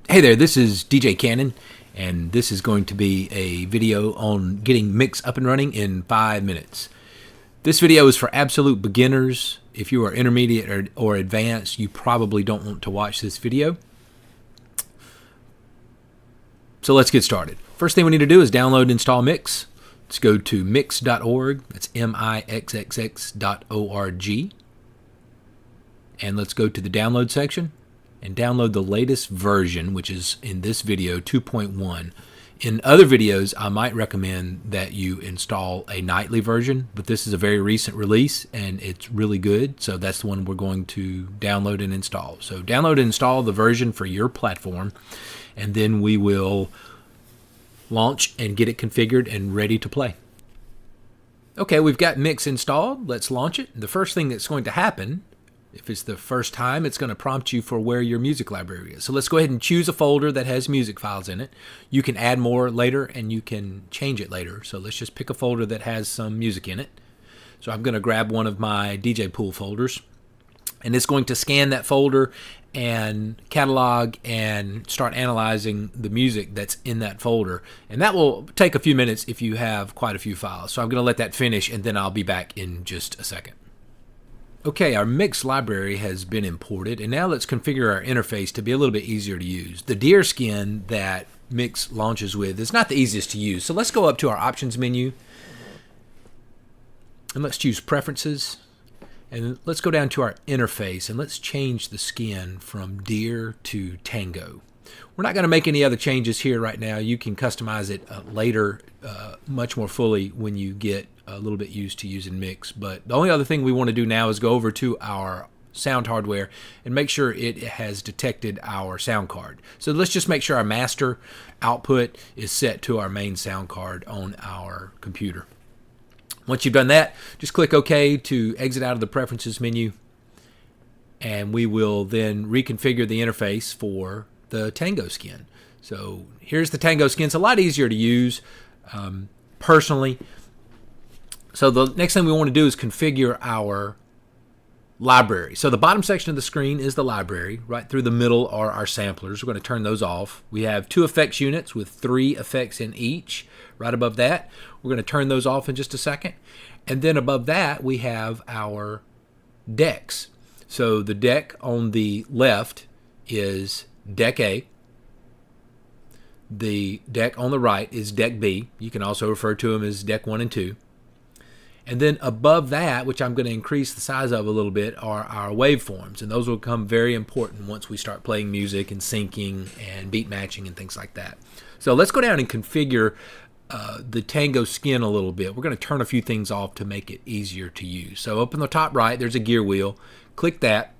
Hey there, this is DJ Cannon, and this is going to be a video on getting Mixxx up and running in 5 minutes. This video is for absolute beginners. If you are intermediate or advanced, you probably don't want to watch this video. So let's get started. First thing we need to do is download and install Mixxx. Let's go to mixx.org. That's mixxx.org. And let's go to the download section and download the latest version, which is in this video 2.1. In other videos, I might recommend that you install a nightly version, but this is a very recent release and it's really good, so that's the one we're going to download and install. So download and install the version for your platform, and then we will launch and get it configured and ready to play. Okay, we've got Mixxx installed. Let's launch it. The first thing that's going to happen, if it's the first time, it's going to prompt you for where your music library is. So let's go ahead and choose a folder that has music files in it. You can add more later and you can change it later. So let's just pick a folder that has some music in it. So I'm going to grab one of my DJ pool folders, and it's going to scan that folder and catalog and start analyzing the music that's in that folder. And that will take a few minutes if you have quite a few files. So I'm going to let that finish and then I'll be back in just a second. Okay, our Mixxx library has been imported, and now let's configure our interface to be a little bit easier to use. The deer skin that Mixxx launches with is not the easiest to use, so let's go up to our options menu, and let's choose preferences, and let's go down to our interface, and let's change the skin from deer to tango. We're not going to make any other changes here right now. You can customize it later much more fully when you get a little bit used to using Mixxx. But the only other thing we want to do now is go over to our sound hardware and make sure it has detected our sound card. So let's just make sure our master output is set to our main sound card on our computer. Once you've done that, just click OK to exit out of the preferences menu, and we will then reconfigure the interface for the tango skin. So here's the tango skin. It's a lot easier to use personally. So the next thing we want to do is configure our library. So the bottom section of the screen is the library. Right through the middle are our samplers. We're going to turn those off. We have 2 effects units with 3 effects in each. Right above that, we're going to turn those off in just a second. And then above that, we have our decks. So the deck on the left is deck A. The deck on the right is deck B. You can also refer to them as deck 1 and 2. And then above that, which I'm going to increase the size of a little bit, are our waveforms. And those will become very important once we start playing music and syncing and beat matching and things like that. So let's go down and configure the tango skin a little bit. We're going to turn a few things off to make it easier to use. So up in the top right, there's a gear wheel. Click that,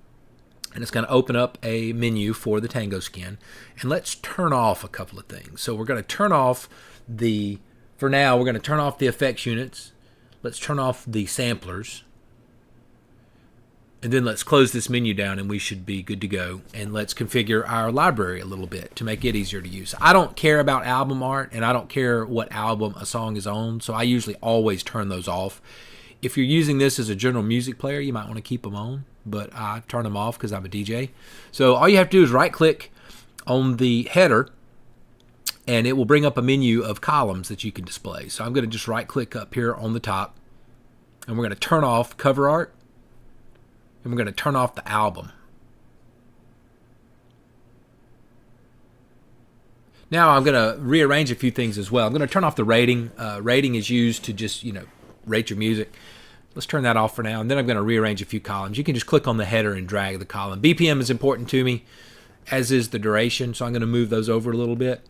and it's going to open up a menu for the tango skin. And let's turn off a couple of things. So we're going to turn off for now, we're going to turn off the effects units. Let's turn off the samplers. And then let's close this menu down and we should be good to go. And let's configure our library a little bit to make it easier to use. I don't care about album art, and I don't care what album a song is on, so I usually always turn those off. If you're using this as a general music player, you might want to keep them on, but I turn them off because I'm a DJ. So all you have to do is right click on the header, and it will bring up a menu of columns that you can display. So I'm going to just right click up here on the top, and we're going to turn off cover art, and we're going to turn off the album. Now I'm going to rearrange a few things as well. I'm going to turn off the rating. Rating is used to just, rate your music. Let's turn that off for now, and then I'm going to rearrange a few columns. You can just click on the header and drag the column. BPM is important to me, as is the duration, so I'm going to move those over a little bit.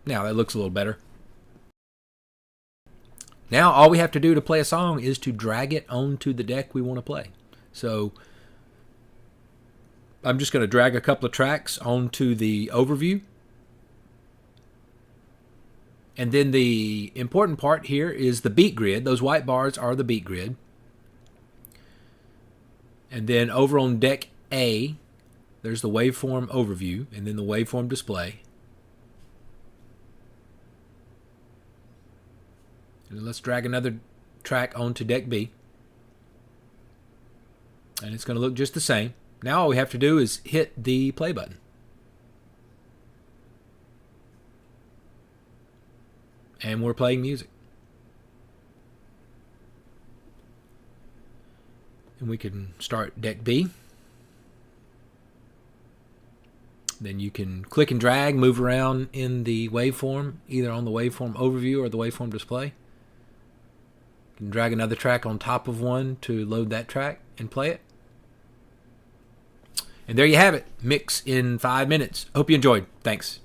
Now that looks a little better. Now all we have to do to play a song is to drag it onto the deck we want to play. So I'm just going to drag a couple of tracks onto the overview. And then the important part here is the beat grid. Those white bars are the beat grid. And then over on deck A, there's the waveform overview and then the waveform display. And let's drag another track onto deck B. And it's going to look just the same. Now all we have to do is hit the play button. and we're playing music. And we can start deck B. Then you can click and drag, move around in the waveform, either on the waveform overview or the waveform display. You can drag another track on top of one to load that track and play it. And there you have it. Mix in 5 minutes. Hope you enjoyed. Thanks.